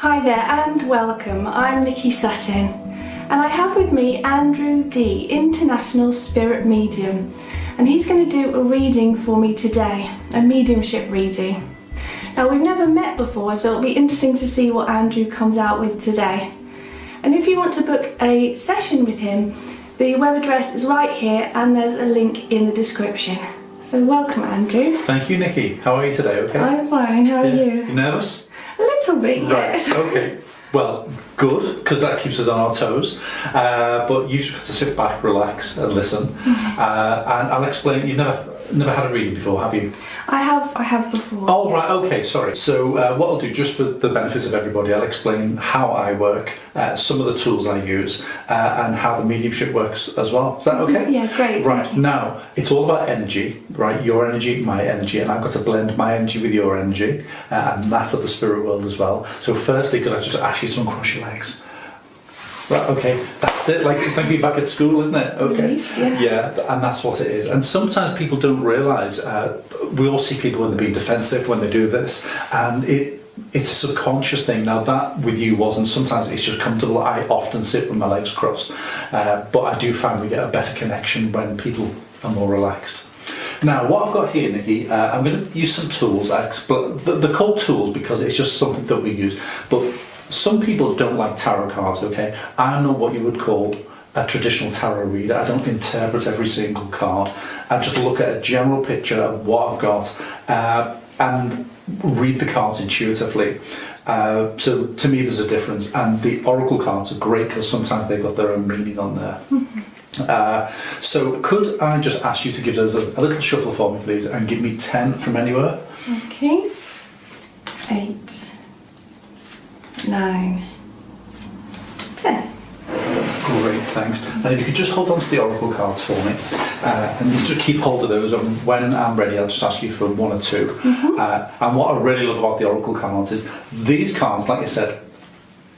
Hi there and welcome. I'm Nikki Sutton and I have with me Andrew D, International Spirit Medium, and he's going to do a reading for me today, a mediumship reading. Now we've never met before, so it'll be interesting to see what Andrew comes out with today. And if you want to book a session with him, the web address is right here and there's a link in the description. So welcome, Andrew. Thank you, Nikki. How are you today? Okay. I'm fine. How are you? You nervous? A little bit, yes. Right. Okay. Well, good, because that keeps us on our toes. But you just got to sit back, relax, and listen. And I'll explain. You've never had a reading before, have you? I have before. Oh, right. Okay. Sorry. So what I'll do, just for the benefit of everybody, I'll explain how I work, some of the tools I use, and how the mediumship works as well. Is that okay? Yeah, great. Right. Now, it's all about energy, right? Your energy, my energy, and I've got to blend my energy with your energy, and that of the spirit world as well. So firstly, could I just ask you to uncross your legs? Right, okay, that's it. Like, it's like being back at school, isn't it? Okay. Release, yeah, and that's what it is. And sometimes people don't realise, we all see people when they're being defensive when they do this, and it's a subconscious thing. Now that with you wasn't, sometimes it's just comfortable. I often sit with my legs crossed, but I do find we get a better connection when people are more relaxed. Now, what I've got here, Nikki, I'm going to use some tools. They're called tools because it's just something that we use, but some people don't like tarot cards, okay? I'm not what you would call a traditional tarot reader. I don't interpret every single card. I just look at a general picture of what I've got and read the cards intuitively. So to me there's a difference, and the oracle cards are great because sometimes they've got their own meaning on there. So could I just ask you to give those a little shuffle for me, please, and give me 10 from anywhere? Okay. 8, 9, 10. Great, thanks. And if you could just hold on to the oracle cards for me, and you just keep hold of those, and when I'm ready I'll just ask you for 1 or 2. And what I really love about the oracle cards is these cards, like I said,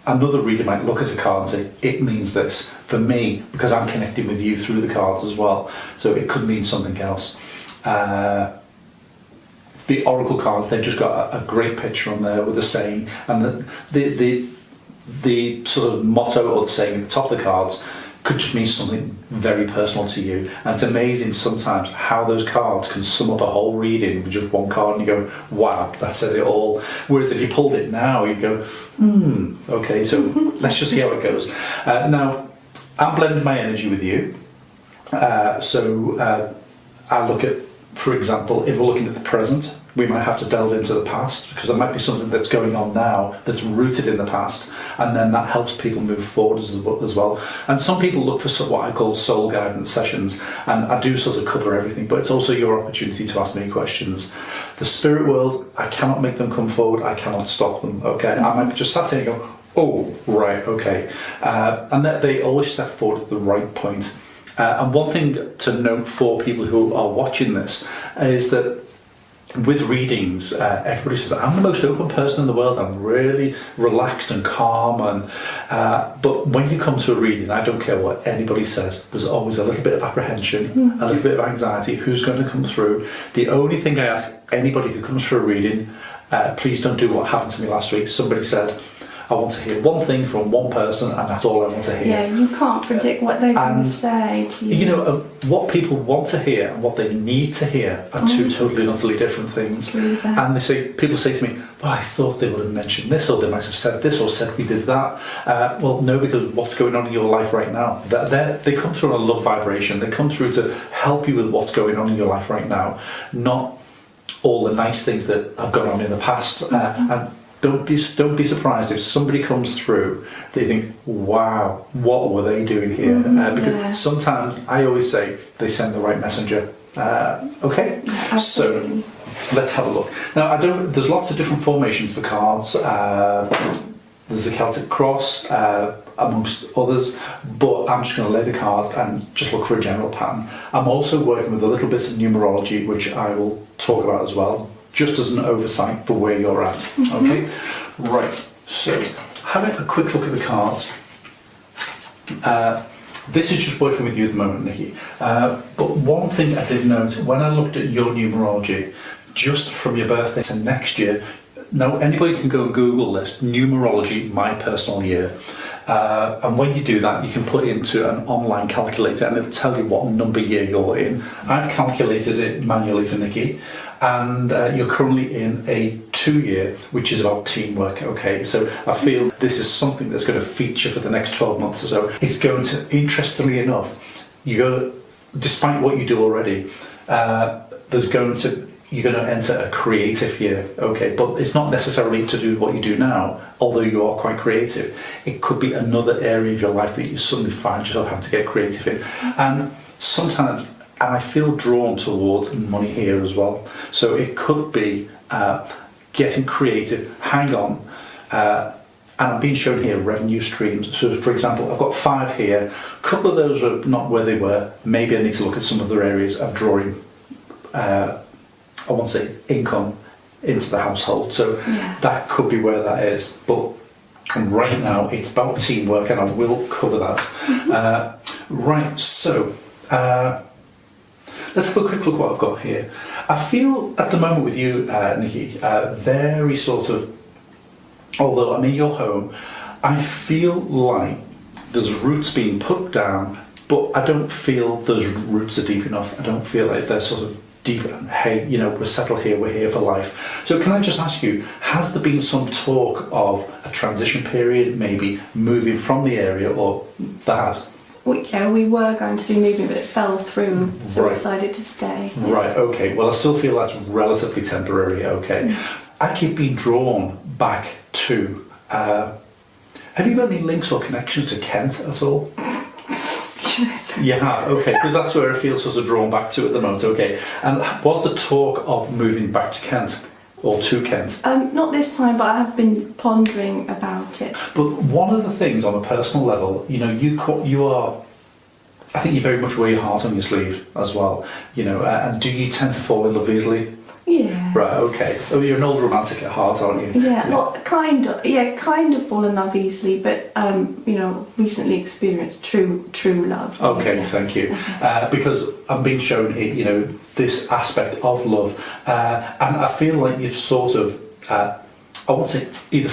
another reader might look at a card and say, it means this. For me, because I'm connecting with you through the cards as well, so it could mean something else. The oracle cards, they've just got a great picture on there with a saying, and the sort of motto or the saying at the top of the cards could just mean something very personal to you. And it's amazing sometimes how those cards can sum up a whole reading with just one card, and you go, wow, that says it all. Whereas if you pulled it now, you go, okay, so let's just see how it goes. Now, I'm blending my energy with you. So I look at, for example, if we're looking at the present, we might have to delve into the past, because there might be something that's going on now that's rooted in the past, and then that helps people move forward as well. And some people look for what I call soul guidance sessions, and I do sort of cover everything, but it's also your opportunity to ask me questions. The spirit world, I cannot make them come forward, I cannot stop them, okay? I might just sat here and go, oh, right, okay. And that they always step forward at the right point. And one thing to note for people who are watching this is that with readings, everybody says, I'm the most open person in the world, I'm really relaxed and calm, and but when you come to a reading, I don't care what anybody says, there's always a little bit of apprehension, a little bit of anxiety, who's going to come through. The only thing I ask anybody who comes for a reading, please don't do what happened to me last week. Somebody said, I want to hear one thing from one person, and that's all I want to hear. Yeah, you can't predict what they're going to say to you. You know, what people want to hear and what they need to hear are two totally and utterly different things. And people say to me, well, I thought they would have mentioned this, or they might have said this, or said we did that. Well, no, because what's going on in your life right now? They come through on a love vibration. They come through to help you with what's going on in your life right now, not all the nice things that have gone on in the past. And don't be surprised if somebody comes through, they think, wow, what were they doing here? Because sometimes, I always say, they send the right messenger. Okay? Yeah, so let's have a look. Now, there's lots of different formations for cards. There's the Celtic cross, amongst others, but I'm just going to lay the card and just look for a general pattern. I'm also working with a little bit of numerology, which I will talk about as well, just as an oversight for where you're at. Okay, right, so having a quick look at the cards. This is just working with you at the moment, Nikki, but one thing I did note when I looked at your numerology, just from your birthday to next year, Now, anybody can go and Google this, numerology, my personal year. And when you do that, you can put it into an online calculator and it'll tell you what number year you're in. I've calculated it manually for Nikki, and you're currently in a 2-year, which is about teamwork, okay? So I feel this is something that's going to feature for the next 12 months or so. It's going to, interestingly enough, despite what you do already, you're going to enter a creative year, okay? But it's not necessarily to do what you do now, although you are quite creative. It could be another area of your life that you suddenly find yourself having to get creative in. And sometimes, and I feel drawn towards money here as well. So it could be getting creative, hang on, and I'm being shown here revenue streams. So for example, I've got 5 here. A couple of those are not where they were. Maybe I need to look at some other areas of drawing I won't say income into the household. So that could be where that is. But right now it's about teamwork, and I will cover that. Right, so let's have a quick look what I've got here. I feel at the moment with you, Nikki, very sort of, although I'm in your home, I feel like there's roots being put down, but I don't feel those roots are deep enough. I don't feel like they're sort of deep, hey, we're settled here, we're here for life. So can I just ask you, has there been some talk of a transition period, maybe moving from the area, or there has? We were going to be moving, but it fell through, so we decided to stay. Right, okay. Well, I still feel that's relatively temporary, okay. I keep being drawn back to, have you got any links or connections to Kent at all? Yes. You have, okay, because that's where I feel sort of drawn back to at the moment, okay. And was the talk of moving back to Kent, or to Kent? Not this time, but I have been pondering about it. But one of the things on a personal level, you are, I think you very much wear your heart on your sleeve as well, and do you tend to fall in love easily? Yeah. Right, okay. Oh, you're an old romantic at heart, aren't you? Yeah, well, kind of fall in love easily, but, recently experienced true love. Okay, thank you. Because I'm being shown here, this aspect of love, and I feel like you've sort of, I won't say either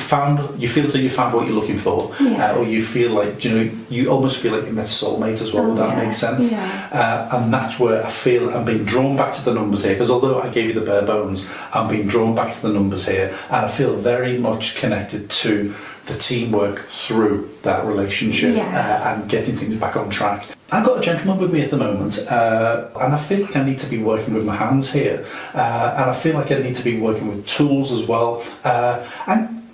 you feel that you found what you're looking for, or you feel like, you almost feel like you met a soulmate as well, would that make sense? Yeah. And that's where I feel I'm being drawn back to the numbers here, because although I gave you the bare bones, I'm being drawn back to the numbers here, and I feel very much connected to the teamwork through that relationship, and getting things back on track. I've got a gentleman with me at the moment, and I feel like I need to be working with my hands here, and I feel like I need to be working with tools as well, and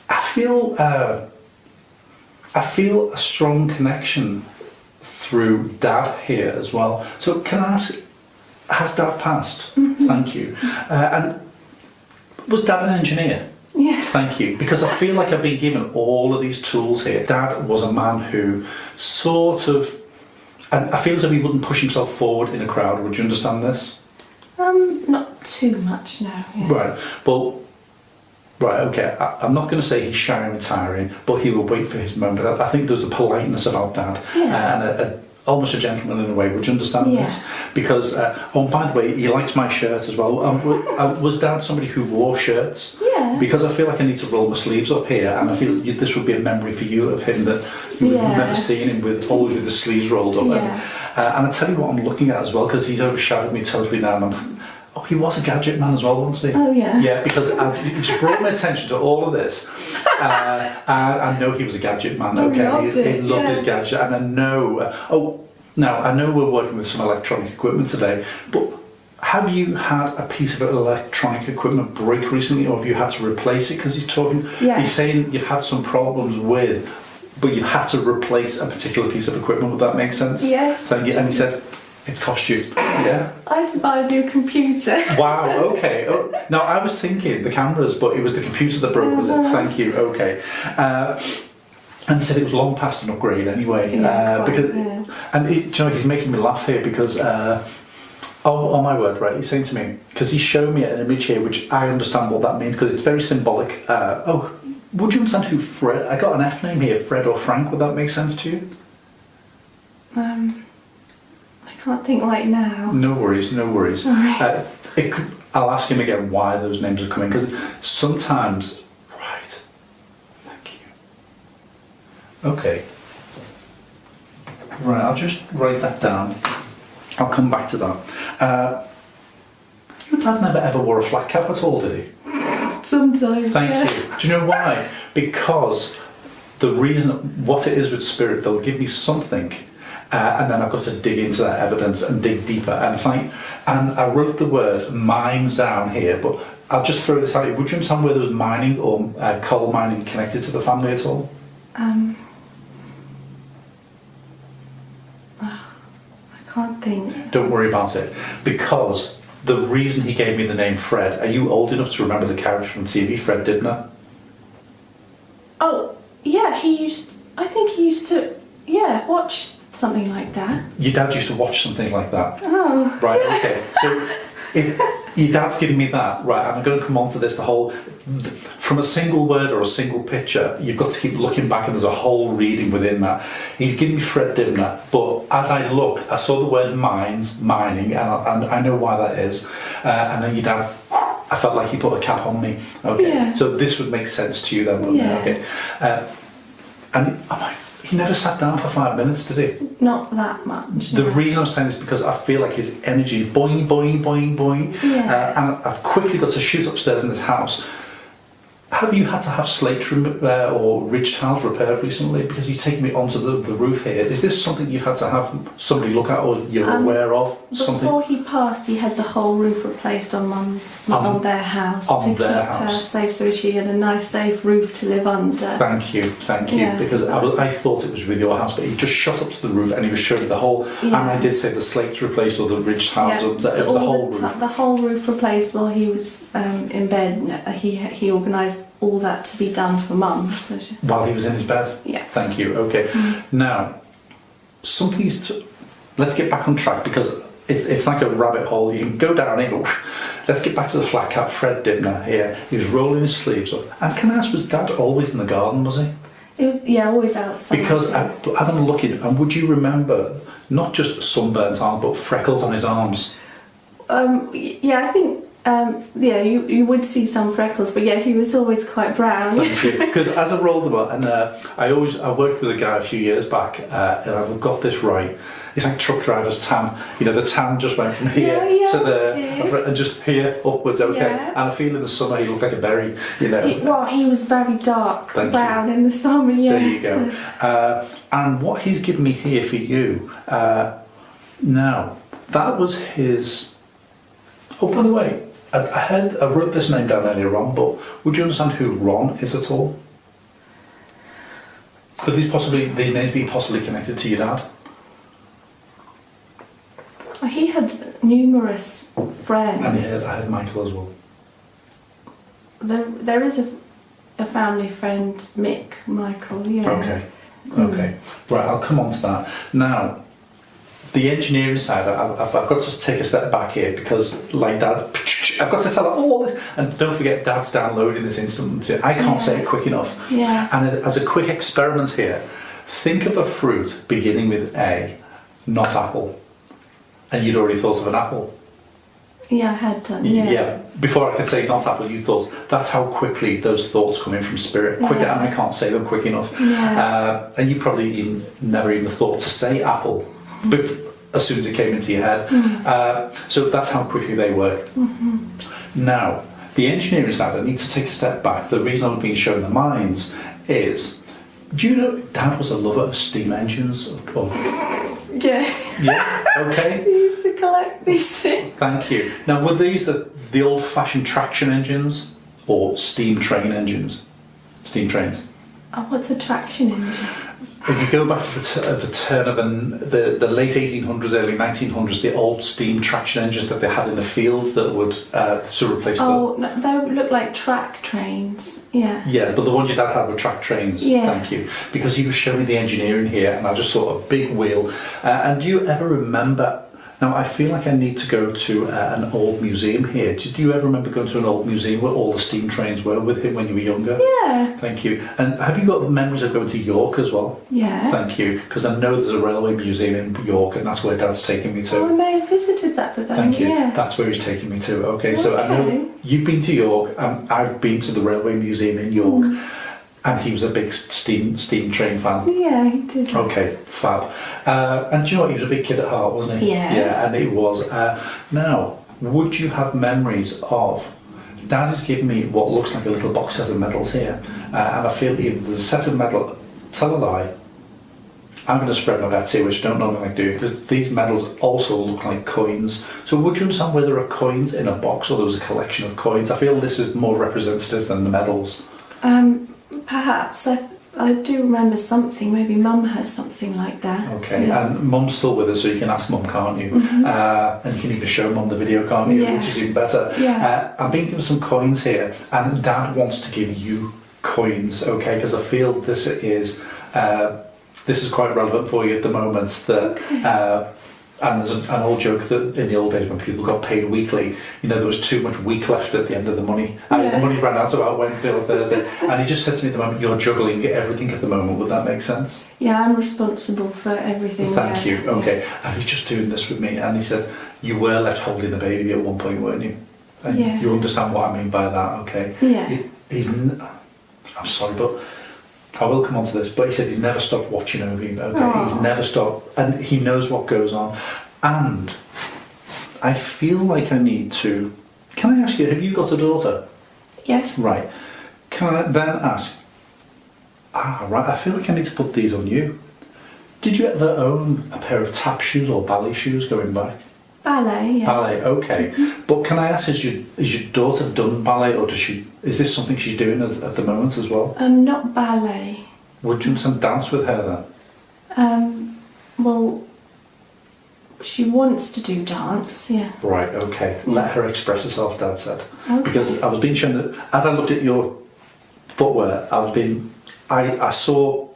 I feel a strong connection through Dad here as well. So can I ask, has Dad passed? Thank you. And was Dad an engineer? Yes. Thank you, because I feel like I've been given all of these tools here. Dad was a man who sort of, and I feel as if he wouldn't push himself forward in a crowd. Would you understand this? Not too much, no. Yeah. Right. Well, right, okay. I'm not going to say he's shy and retiring, but he will wait for his moment. I think there's a politeness about Dad, and almost a gentleman in a way. Would you understand this? Because, by the way, he likes my shirt as well. Was Dad somebody who wore shirts? Yeah. Because I feel like I need to roll my sleeves up here, and I feel this would be a memory for you of him that you've never seen him always with the sleeves rolled up. Yeah. And I tell you what I'm looking at as well, because he's overshadowed me totally now. And he was a gadget man as well, wasn't he? Oh, yeah. Yeah, because it just brought my attention to all of this. I know he was a gadget man, okay? He loved his gadget, and I know... now, I know we're working with some electronic equipment today, but have you had a piece of electronic equipment break recently, or have you had to replace it? Because he's saying you've had some problems with, but you had to replace a particular piece of equipment. Would that make sense? Yes. Thank you. And he said, it cost you. Yeah? I had to buy a new computer. Wow, okay. Now, I was thinking the cameras, but it was the computer that broke, was it? Thank you, okay. And he said it was long past an upgrade anyway. And he's making me laugh here because, oh my word, right, he's saying to me, because he's showing me an image here, which I understand what that means, because it's very symbolic. Would you understand who Fred, I got an F name here, Fred or Frank, would that make sense to you? I can't think right now. No worries. Sorry. I'll ask him again why those names are coming, because sometimes, right, thank you. Okay. Right, I'll just write that down. I'll come back to that. Your dad never ever wore a flat cap at all, did he? Sometimes. Thank you. Do you know why? Because the reason, what it is with spirit, they'll give me something, and then I've got to dig into that evidence and dig deeper. And it's like, and I wrote the word mines down here, but I'll just throw this out here. Would you understand whether there was mining or coal mining connected to the family at all? I can't think. Don't worry about it, because the reason he gave me the name Fred, are you old enough to remember the character from TV, Fred Dibner? Oh, yeah, I think he used to, watch something like that. Your dad used to watch something like that? Oh. Right, okay. So your dad's giving me that, right, and I'm going to come on to this, from a single word or a single picture, you've got to keep looking back, and there's a whole reading within that. He's giving me Fred Dibner, but as I looked, I saw the word mining, and I know why that is, and then your dad, I felt like he put a cap on me. Okay, yeah. So this would make sense to you then, wouldn't it? Okay. And he never sat down for 5 minutes, did he? Not that much. The no. reason I'm saying this is because I feel like his energy is boing, boing, boing, boing. Yeah. And I've quickly got to shoot upstairs in this house. Have you had to have slate or ridge tiles repaired recently? Because he's taken me onto the roof here. Is this something you've had to have somebody look at, or you're aware of? Before he passed, he had the whole roof replaced on on their house to keep her safe, so she had a nice, safe roof to live under. Thank you. Yeah. Because I thought it was with your house, but he just shot up to the roof and he was showing the whole. Yeah. And I did say the slate's replaced or the ridge tiles. It was the whole roof. The whole roof replaced while he was in bed. He organised all that to be done for Mum. So While he was in his bed? Yeah. Thank you. Okay. Now, let's get back on track, because it's like a rabbit hole. You can go down it. Let's get back to the flat cap. Fred Dibner here. He was rolling his sleeves up. And can I ask, was Dad always in the garden, was he? It was, always outside. Because as I'm looking, and would you remember not just sunburnt arms, but freckles on his arms? I think. You would see some freckles, but he was always quite brown. Thank you. Because as I rolled them up, and I worked with a guy a few years back, and I've got this right. It's like truck driver's tan. You know, the tan just went from here to there, and just here upwards. Okay, Yeah. and I feel in the summer he looked like a berry. You know. He was very dark brown you. in the summer. Yeah. There you go. And what he's given me here for you, now that was his. Oh, by the way. I wrote this name down earlier on, but would you understand who Ron is at all? Could these names be possibly connected to your dad? He had numerous friends. And I had Michael as well. There is a family friend, Michael, yeah. Okay. Right, I'll come on to that. Now, the engineering side, I've got to take a step back here, because, like Dad, I've got to tell her all this. And don't forget, Dad's downloading this instant. I can't say it quick enough. Yeah. And as a quick experiment here, think of a fruit beginning with A, not apple. And you'd already thought of an apple. Yeah, I had done, yeah. Before I could say not apple, you thought. That's how quickly those thoughts come in from spirit. Quicker, and I can't say them quick enough. Yeah. And you probably never even thought to say apple. But as soon as it came into your head. So that's how quickly they work. Mm-hmm. Now, the engineering side, I need to take a step back. The reason I'm being shown the mines is, do you know Dad was a lover of steam engines? Yeah, okay. He used to collect these things. Thank you. Now, were these the old-fashioned traction engines or steam train engines? Steam trains. Oh, what's a traction engine? If you go back to the turn of the late 1800s, early 1900s, the old steam traction engines that they had in the fields that would replace no, they look like track trains. Yeah. Yeah, but the ones your dad had were track trains. Yeah. Thank you. Because he was showing the engineering here, and I just saw a big wheel. And do you ever remember? Now, I feel like I need to go to an old museum here. Do you ever remember going to an old museum where all the steam trains were with him when you were younger? Yeah. Thank you. And have you got memories of going to York as well? Yeah. Thank you. Because I know there's a railway museum in York, and that's where Dad's taking me to. Oh, I may have visited that with them. Thank you. Yeah. That's where he's taking me to. Okay, so I know you've been to York, and I've been to the railway museum in York. And he was a big steam train fan. Yeah, he did. Okay, fab. And do you know what? He was a big kid at heart, wasn't he? Yes. Yeah, and he was. Now, would you have memories of... Dad has given me what looks like a little box set of medals here. And I feel either there's a set of medals... Tell a lie. I'm going to spread my bets here, which I don't normally like doing, because these medals also look like coins. So would you understand whether there are coins in a box or there was a collection of coins? I feel this is more representative than the medals. Perhaps. I do remember something. Maybe Mum has something like that. Okay, Yeah. and Mum's still with us, so you can ask Mum, can't you? And you can even show Mum the video, can't you? Yeah. Which is even better. Yeah. I'm being given some coins here, and Dad wants to give you coins, okay? Because I feel this is quite relevant for you at the moment. That and there's an old joke that in the old days when people got paid weekly, there was too much week left at the end of the money. The money ran out about Wednesday or Thursday. And he just said to me at the moment, you're juggling everything at the moment. Would that make sense? Yeah, I'm responsible for everything. Thank you. Okay. And he's just doing this with me. And he said, you were left holding the baby at one point, weren't you? And you understand what I mean by that, okay? Yeah. I'm sorry, but... I will come on to this, but he said he's never stopped watching over you, okay? Aww. He's never stopped, and he knows what goes on. And I feel like I need to... Can I ask you, have you got a daughter? Yes. Right. Can I then ask... right, I feel like I need to put these on you. Did you ever own a pair of tap shoes or ballet shoes going back? Ballet, yes. Ballet, okay. But can I ask, is your daughter done ballet, or is this something she's doing at the moment as well? Not ballet. Would you do some dance with her then? Well, she wants to do dance, yeah. Right, okay. Let her express herself, Dad said. Okay. Because I was being shown that, as I looked at your footwear, I saw,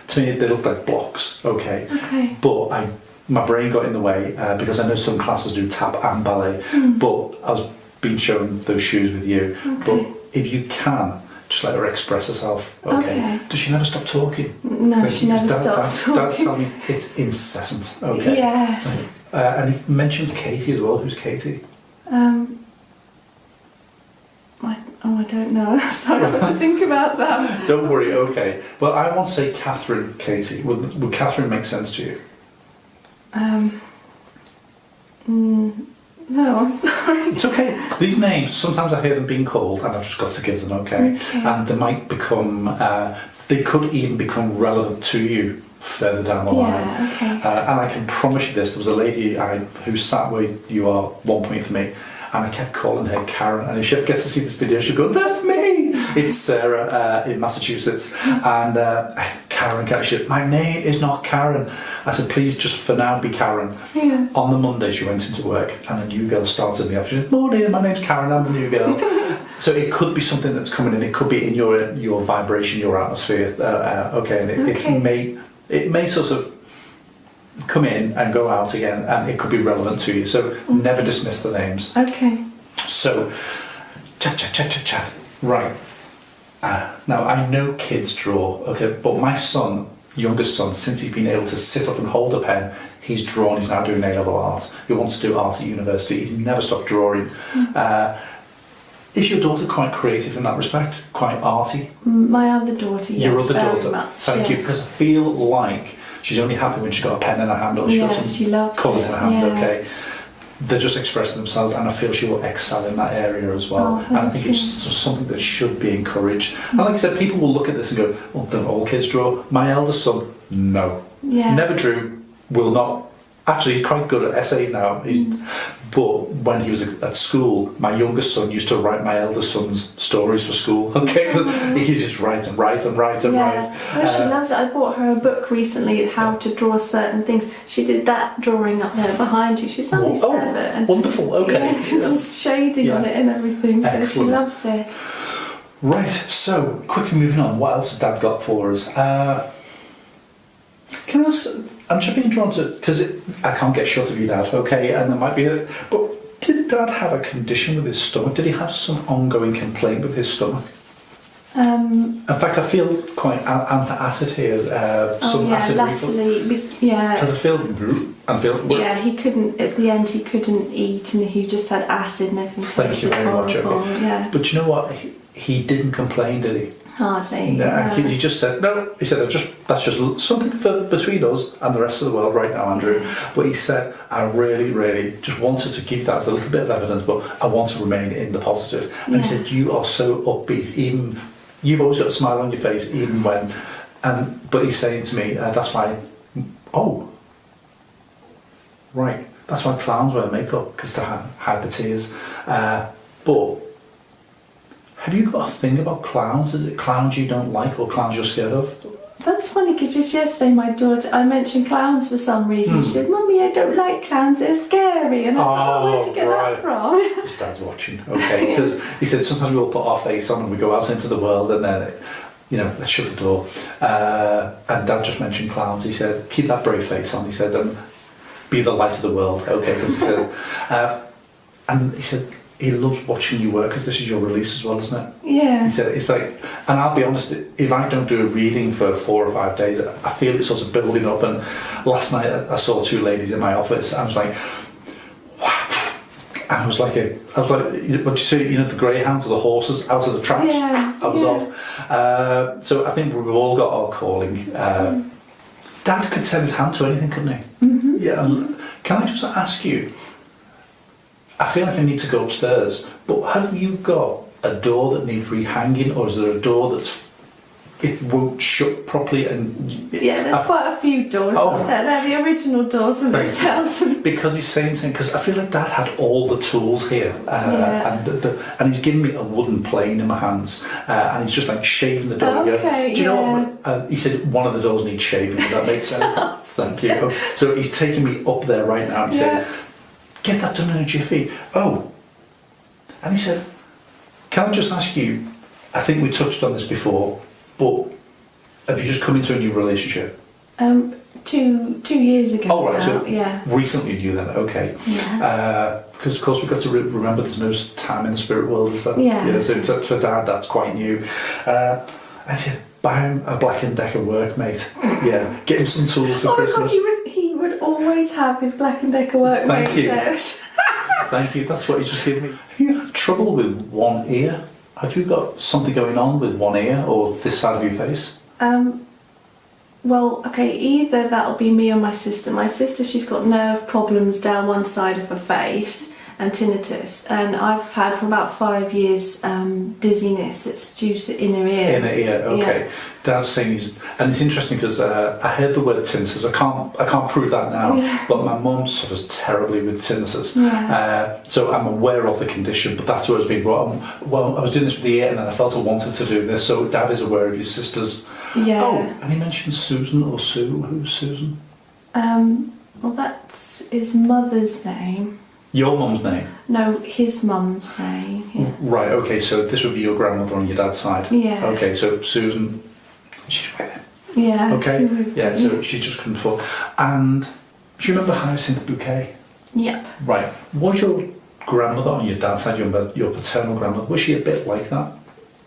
to me they looked like blocks, okay. Okay. But my brain got in the way because I know some classes do tap and ballet, but I was being shown those shoes with you. Okay. But if you can, just let her express herself, okay? Does she never stop talking? No, she never stops talking. Dad's telling me it's incessant, okay? Yes. And he mentions Katie as well. Who's Katie? I don't know. Sorry, I have to think about that. Don't worry, okay. Well, I won't say Catherine Katie. Would Catherine make sense to you? No, I'm sorry. It's okay. These names, sometimes I hear them being called and I've just got to give them, okay? And they might become, they could even become relevant to you further down the line. Okay. And I can promise you this, there was a lady who sat where you are 1 point for me, and I kept calling her Karen, and if she ever gets to see this video, she'll go, that's me! It's Sarah in Massachusetts, and Karen, she said, my name is not Karen. I said, please just for now be Karen. Yeah. On the Monday she went into work and a new girl started me off. She said, morning, my name's Karen, I'm the new girl. So it could be something that's coming in, it could be in your vibration, your atmosphere, okay, and it may sort of come in and go out again, and it could be relevant to you, so never dismiss the names. Okay. So, chat. Right. Now, I know kids draw, okay, but my son, youngest son, since he's been able to sit up and hold a pen, he's drawn, he's now doing A-level art. He wants to do art at university, he's never stopped drawing. Is your daughter quite creative in that respect? Quite arty? My other daughter, yes. Your other very daughter? much, Thank you, because I feel like she's only happy when she's got a pen in her hand or she's got some colours in her hands, okay? They're just expressing themselves, and I feel she will excel in that area as well. And I think it's something that should be encouraged. And like I said, people will look at this and go, well, don't all kids draw? My eldest son, no. Never drew, will not. Actually, he's quite good at essays now. But when he was at school, my youngest son used to write my eldest son's stories for school. Okay, he could just write. Well, she loves it. I bought her a book recently, how to draw certain things. She did that drawing up there behind you. She's only 7. And wonderful. Okay. Yeah, she does shading on it and everything. Excellent. So she loves it. Right. So quickly moving on. What else has Dad got for us? Can I ask? I'm just being drawn to, because I can't get short of you, Dad, okay, and there might be but did Dad have a condition with his stomach? Did he have some ongoing complaint with his stomach? In fact, I feel quite anti-acid here. Some acid reflux. Yeah. Because I feel. Yeah, he couldn't. At the end, he couldn't eat, and he just had acid and everything. Thank you very much. Okay. Yeah. But you know what? He didn't complain, did he? Hardly. No. He just said no. He said, "That's just something between us and the rest of the world right now, Andrew." But he said, "I really, really just wanted to give that as a little bit of evidence, but I want to remain in the positive." And he said, "You are so upbeat, even." You've always got a smile on your face, even when, but he's saying to me, that's why, right, that's why clowns wear makeup, because they hide the tears. But, have you got a thing about clowns? Is it clowns you don't like, or clowns you're scared of? That's funny, because just yesterday my daughter, I mentioned clowns for some reason. She said, "Mummy, I don't like clowns, they're scary." And I thought, where'd you get that from? His dad's watching, okay. Because he said sometimes we'll put our face on and we go out into the world and then, let's shut the door. And Dad just mentioned clowns. He said, "Keep that brave face on." He said, "And be the light of the world." Okay, because he said, and he said, he loves watching you work, because this is your release as well, isn't it? Yeah. He said, it's like, and I'll be honest, if I don't do a reading for 4 or 5 days, I feel it sort of building up. And last night I saw 2 ladies in my office. I was like, wow. And I was like, what do you say, the greyhounds or the horses out of the traps? Yeah. I was off. So I think we've all got our calling. Dad could turn his hand to anything, couldn't he? Mm-hmm. Yeah. Can I just ask you, I feel like I need to go upstairs, but have you got a door that needs rehanging, or is there a door it won't shut properly? There's quite a few doors out there. They're the original doors from this house. Because he's saying something, because I feel like Dad had all the tools here, and he's given me a wooden plane in my hands, and he's just like shaving the door. Okay, do you know what? He said one of the doors needs shaving. Does that make sense? Thank you. So he's taking me up there right now. He said, "Get that done in a jiffy." And he said, "Can I just ask you, I think we touched on this before, but have you just come into a new relationship?" 2 years ago. Oh, right, so yeah. recently new then, okay. Yeah. Because of course we've got to remember there's no time in the spirit world, is there? Yeah. So for Dad, that's quite new. And he said, "Buy him a Black & Decker work, mate." Yeah, get him some tools for Christmas. God, he would always have his Black & Decker work, mate. Thank you. Thank you, that's what he's just given me. Have you had trouble with one ear? Have you got something going on with one ear or this side of your face? Well, okay, either that'll be me or my sister. My sister, she's got nerve problems down one side of her face and tinnitus, and I've had for about 5 years dizziness. It's due to inner ear. Inner ear, okay. Yeah. Dad's saying and it's interesting because I heard the word tinnitus. I can't prove that now, but my mum suffers terribly with tinnitus. Yeah. So I'm aware of the condition, but that's where it's been brought on. Well, I was doing this with the ear, and then I felt I wanted to do this. So Dad is aware of his sister's. Yeah. Oh, and he mentioned Susan or Sue. Who's Susan? Well, that's his mother's name. Your mum's name? No, his mum's name. Yeah. Right, okay, so this would be your grandmother on your dad's side? Yeah. Okay, so Susan, she's with him? Yeah. Okay, yeah, so she just couldn't afford. And do you remember Hyacinth Bouquet? Yep. Right, was your grandmother on your dad's side, your paternal grandmother, was she a bit like that?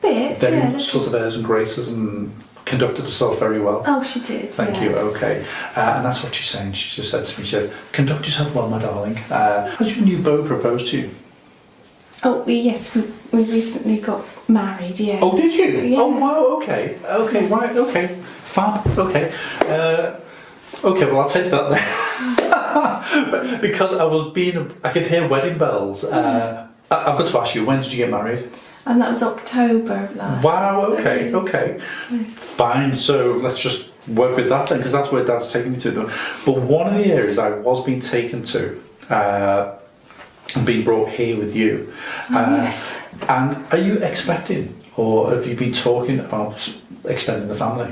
Bit, Very sort of airs and graces and conducted herself very well. Oh, she did. Thank you, okay. And that's what she's saying. She just said to me, she said, "Conduct yourself well, my darling." Has your new beau proposed to you? Oh, yes, we recently got married, yeah. Oh, did you? Yeah. Oh, wow, okay. Okay, right, okay. Fab, okay. Okay, well, I'll take that then. Because I could hear wedding bells. I've got to ask you, when did you get married? And that was October of last year. Wow, okay, okay. Fine, so let's just work with that then, because that's where Dad's taking me to. But one of the areas I was being taken to, and being brought here with you. Yes. And are you expecting, or have you been talking about extending the family?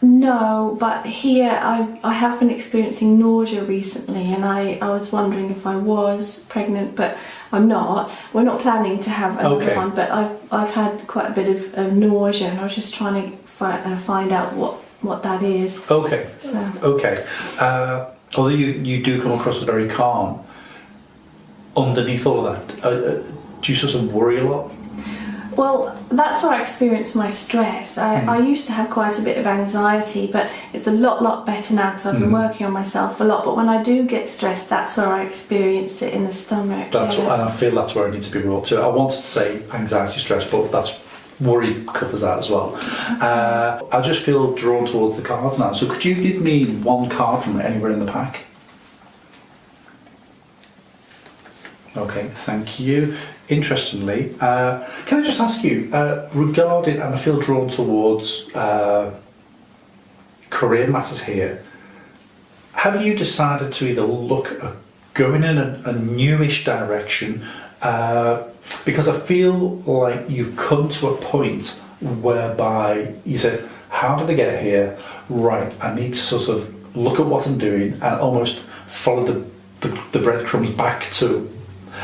No, but here I have been experiencing nausea recently, and I was wondering if I was pregnant, but I'm not. We're not planning to have another one, but I've had quite a bit of nausea, and I was just trying to find out what what that is. Okay. So. Okay. Although you do come across as very calm, underneath all of that, do you sort of worry a lot? Well, that's where I experience my stress. I used to have quite a bit of anxiety, but it's a lot better now because I've been working on myself a lot. But when I do get stressed, that's where I experience it in the stomach. That's what, and I feel that's where I need to be brought to. I wanted to say anxiety, stress, but that's worry covers that as well. I just feel drawn towards the cards now. So could you give me one card from anywhere in the pack? Okay, thank you. Interestingly, can I just ask you, regarding, and I feel drawn towards career matters here, have you decided to either look at going in a newish direction, because I feel like you've come to a point whereby you said, how did I get here? Right, I need to sort of look at what I'm doing and almost follow the breadcrumbs back to.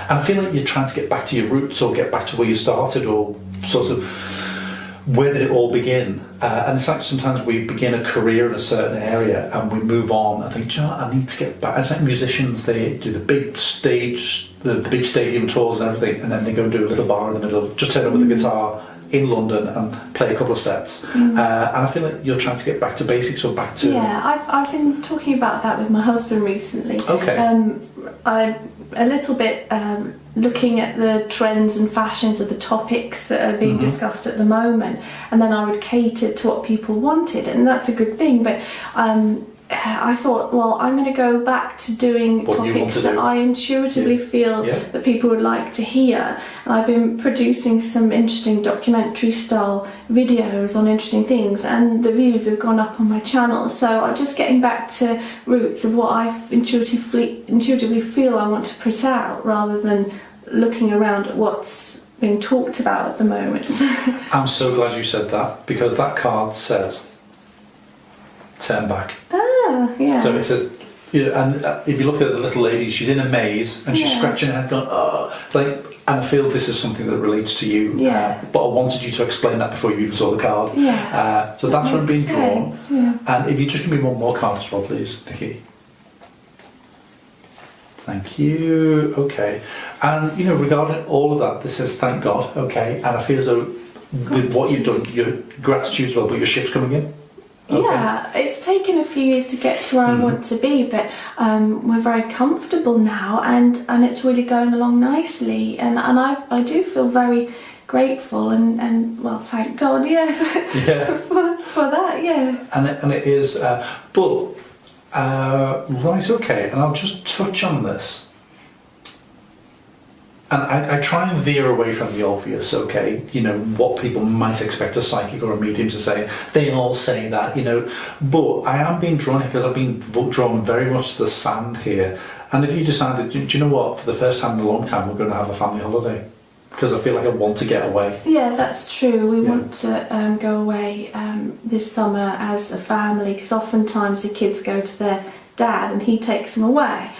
And I feel like you're trying to get back to your roots or get back to where you started, or sort of where did it all begin? And it's like sometimes we begin a career in a certain area and we move on and think, do you know what, I need to get back. It's like musicians, they do the big stage, the big stadium tours and everything, and then they go and do a little bar in the middle, just turn up with the guitar in London and play a couple of sets. And I feel like you're trying to get back to basics or back to... Yeah, I've been talking about that with my husband recently. Okay. I'm a little bit looking at the trends and fashions of the topics that are being discussed at the moment, and then I would cater to what people wanted, and that's a good thing, but I thought, well, I'm going to go back to doing topics that I intuitively feel that people would like to hear. And I've been producing some interesting documentary style videos on interesting things, and the views have gone up on my channel. So I'm just getting back to roots of what I intuitively feel I want to put out, rather than looking around at what's being talked about at the moment. I'm so glad you said that, because that card says turn back. Yeah. So it says, you know, and if you look at the little lady, she's in a maze and she's scratching her head going, oh, like, and I feel this is something that relates to you. But I wanted you to explain that before you even saw the card. So that's where I'm being drawn. And if you just give me one more card as well, please, Nikki. Thank you. Okay. And, you know, regarding all of that, this says thank God. Okay. And I feel as though with what you've done, your gratitude as well, but your ship's coming in. Okay. Yeah, it's taken a few years to get to where I want to be, but we're very comfortable now, and it's really going along nicely, and I do feel very grateful and well, thank God, for that, And it is, right, okay, and I'll just touch on this. And I try and veer away from the obvious, okay? You know, what people might expect a psychic or a medium to say. They all say that, you know. But I am being drawn here because I've been drawn very much to the sand here. And if you decided, do you know what? For the first time in a long time, we're going to have a family holiday. Because I feel like I want to get away. Yeah, that's true. We want to go away this summer as a family. Because oftentimes the kids go to their dad and he takes them away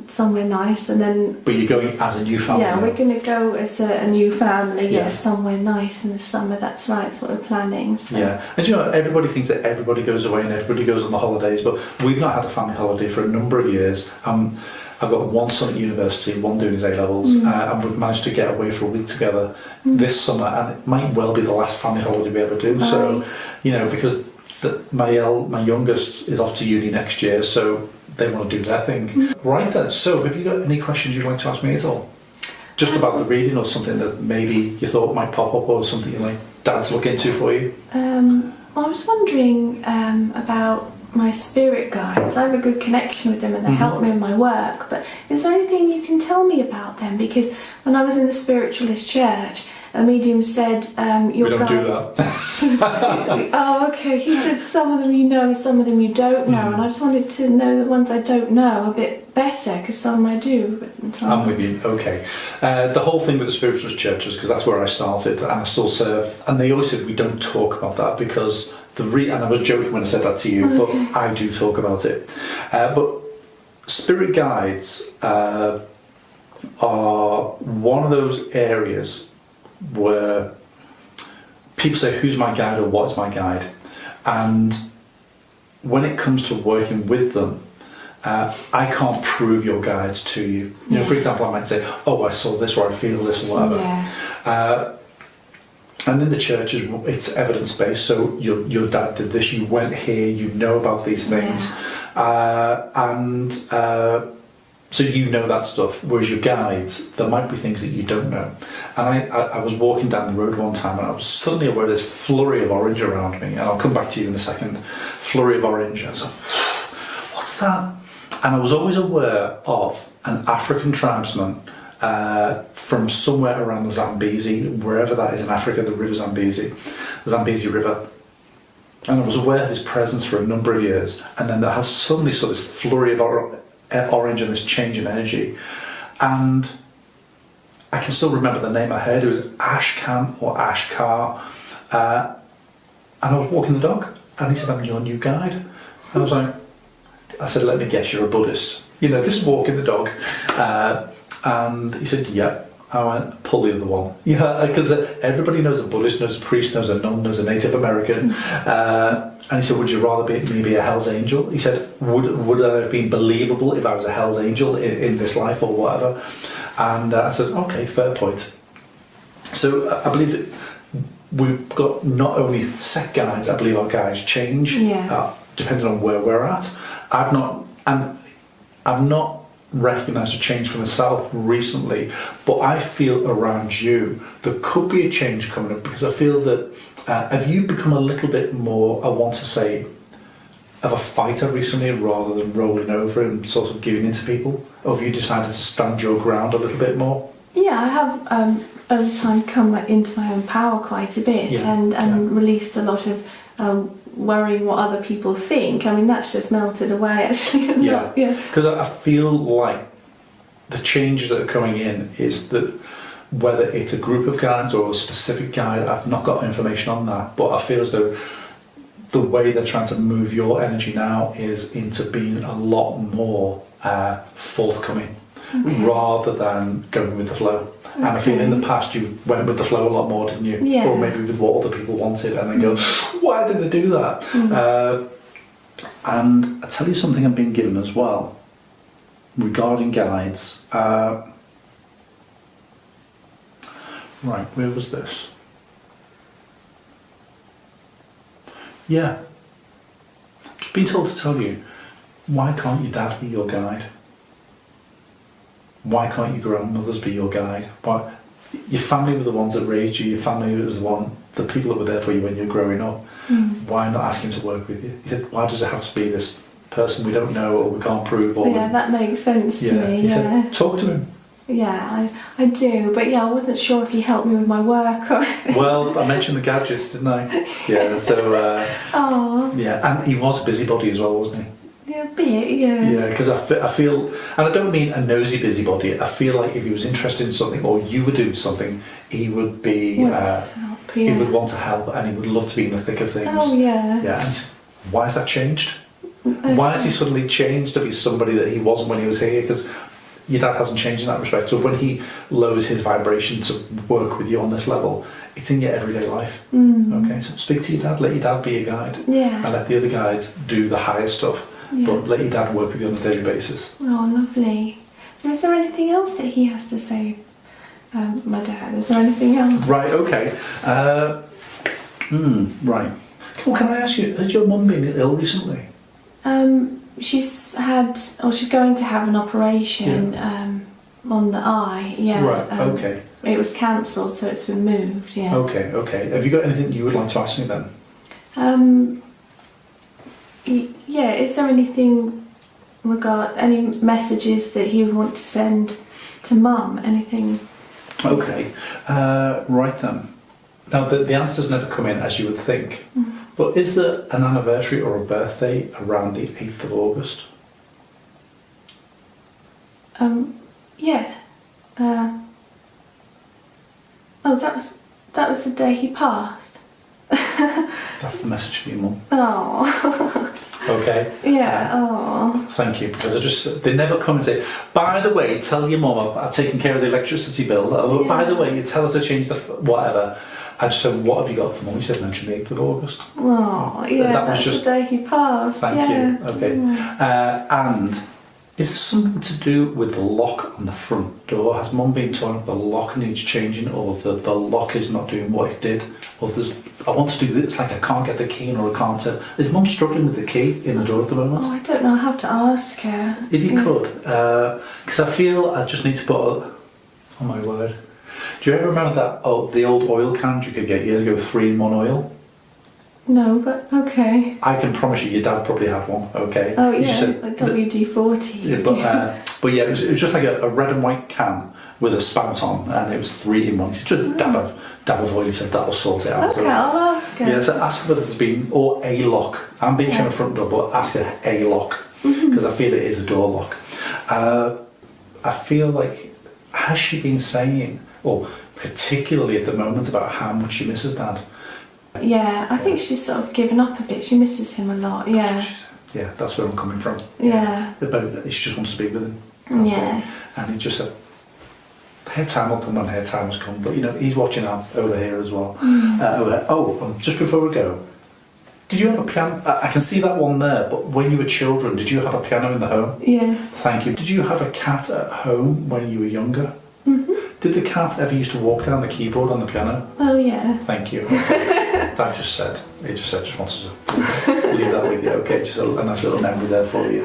somewhere nice, and then... But you're going as a new family? Yeah, we're going to go as a new family, somewhere nice in the summer. That's right, that's what we're planning. So. Yeah, and you know, everybody thinks that everybody goes away and everybody goes on the holidays, but we've not had a family holiday for a number of years. I've got one son at university, one doing his A-levels, and we've managed to get away for a week together this summer, and it might well be the last family holiday we ever do. Right. So, you know, because my youngest is off to uni next year, so they want to do their thing. Right then, so have you got any questions you'd like to ask me at all? Just about the reading, or something that maybe you thought might pop up, or something you'd like Dad to look into for you? Well, I was wondering about my spirit guides. I have a good connection with them and they help me in my work, but is there anything you can tell me about them? Because when I was in the spiritualist church, a medium said your we don't guides... do that. Oh, okay. He said some of them you know, some of them you don't know, and I just wanted to know the ones I don't know a bit better, because some I do. But some... I'm with you. Okay. The whole thing with the spiritualist churches, because that's where I started, and I still serve, and they always said we don't talk about that because and I was joking when I said that to you, but I do talk about it. But spirit guides are one of those areas where people say, who's my guide or what is my guide? And when it comes to working with them, I can't prove your guides to you. You know, for example, I might say, "Oh, I saw this," or "I feel this," or whatever. Yeah. And in the church, it's evidence-based. So your dad did this. You went here. You know about these things, so you know that stuff. Whereas your guides, there might be things that you don't know. And I was walking down the road one time, and I was suddenly aware of this flurry of orange around me. And I'll come back to you in a second. Flurry of orange. And so, what's that? And I was always aware of an African tribesman from somewhere around the Zambezi, wherever that is in Africa, the River Zambezi, the Zambezi River. And I was aware of his presence for a number of years. And then there has suddenly saw this flurry of orange and this change in energy. And I can still remember the name I heard. It was Ashkan or Ashkar. And I was walking the dog. And he said, "I'm your new guide." And I was like, I said, "Let me guess, you're a Buddhist." You know, this is walking the dog. And he said, "Yeah." I went, "Pull the other one." Yeah, because everybody knows a Buddhist, knows a priest, knows a nun, knows a Native American. And he said, "Would you rather be a Hell's Angel?" He said, would I have been believable if I was a Hell's Angel in this life or whatever? And I said, "Okay, fair point." So I believe that we've got not only set guides, I believe our guides change depending on where we're at. I've not recognised a change for myself recently, but I feel around you there could be a change coming up, because I feel that have you become a little bit more, I want to say, of a fighter recently rather than rolling over and sort of giving in to people? Or have you decided to stand your ground a little bit more? Yeah, I have over time come into my own power quite a bit and released a lot of worrying what other people think. I mean, that's just melted away actually. Because I feel like the changes that are coming in is that whether it's a group of guides or a specific guide, I've not got information on that, but I feel as though the way they're trying to move your energy now is into being a lot more forthcoming rather than going with the flow. And I feel in the past you went with the flow a lot more, didn't you? Yeah. Or maybe with what other people wanted, and then go, "Why did I do that?" And I tell you something I've been given as well regarding guides. Right, where was this? Yeah. Just been told to tell you, why can't your dad be your guide? Why can't your grandmothers be your guide? Why? Your family were the ones that raised you, your family was the people that were there for you when you were growing up. Why not ask him to work with you? He said, "Why does it have to be this person we don't know or we can't prove?" Or that makes sense to me. He said, "Talk to him." Yeah, I do, but I wasn't sure if he helped me with my work or... Well, I mentioned the gadgets, didn't I? Yeah, so... and he was a busybody as well, wasn't he? Yeah, a bit, yeah. Yeah, because I feel, and I don't mean a nosy busybody, I feel like if he was interested in something or you were doing something, he would be... He would want to help and he would love to be in the thick of things. Oh, yeah. Yeah, and why has that changed? Why has he suddenly changed to be somebody that he wasn't when he was here? Because your dad hasn't changed in that respect. So when he lowers his vibration to work with you on this level, it's in your everyday life. Okay, so speak to your dad, let your dad be a guide. Yeah. And let the other guides do the higher stuff. Yeah. But let your dad work with you on a daily basis. Oh, lovely. So is there anything else that he has to say, my dad? Is there anything else? Right, okay. Right. Well, can I ask you, has your mum been ill recently? She's going to have an operation on the eye. Yeah. Right, okay. It was cancelled, so it's been moved, yeah. Okay. Have you got anything you would like to ask me then? Yeah, is there anything any messages that he would want to send to Mum? Anything? Okay, right then. Now the answers never come in as you would think, but is there an anniversary or a birthday around the 8th of August? Yeah. That was the day he passed. That's the message for you, Mum. Oh. Okay. Yeah. Thank you. Because they never come and say, "By the way, tell your mum I've taken care of the electricity bill." Or, "By the way, you tell her to change the whatever." I just said, what have you got for Mum? He said, mention the 8th of August. Oh, yeah, That was that's just- the day he passed. Thank yeah. you. Okay. And is there something to do with the lock on the front door? Has Mum been told the lock needs changing, or the lock is not doing what it did? Or I want to do this, like I can't get the key in, or I can't... Is Mum struggling with the key in the door at the moment? Oh, I don't know. I have to ask her. If you could, because I feel I just need to put... Oh my word. Do you ever remember that? Oh, the old oil cans you could get years ago, 3-in-1 oil? No, but okay. I can promise you, your dad probably had one. Okay. Oh You yeah, said like that- WD-40. Yeah, but yeah, it was just like a red and white can with a spout on, and it was 3-in-1. It's just a dab of oil. He said that'll sort it out. Okay, I'll ask her. Yeah, so ask her whether there's been, or a lock. I'm being shown a front door, but ask her a lock, because I feel it is a door lock. I feel like, has she been saying, or particularly at the moment, about how much she misses Dad? Yeah, I think she's sort of given up a bit. She misses him a lot. Yeah. Yeah, that's where I'm coming from. Yeah. About, she just wants to be with him. Yeah. And he just said, hair time will come when hair time has come. But, you know, he's watching out over here as well. Just before we go, did you have a piano? I can see that one there, but when you were children, did you have a piano in the home? Yes. Thank you. Did you have a cat at home when you were younger? Mhm. Did the cat ever used to walk down the keyboard on the piano? Oh yeah. Thank you. That just said, just wanted to leave that with you. Okay, just a nice little memory there for you.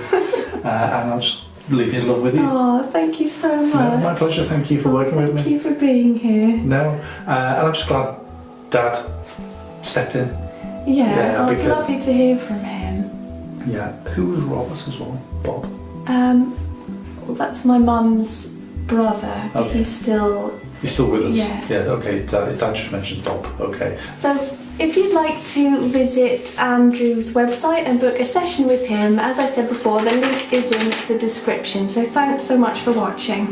And I'll just leave his love with you. Oh, thank you so much. No, my pleasure. Thank you for working with me. Thank you for being here. No, and I'm just glad Dad stepped in. Yeah, it was because- lovely to hear from him. Yeah. Who was Robert as well? Bob. Well, that's my mum's brother. Okay. He's still... He's still with us. Yeah. Yeah. Okay. Dad just mentioned Bob. Okay. So, if you'd like to visit Andrew's website and book a session with him, as I said before, the link is in the description. So thanks so much for watching.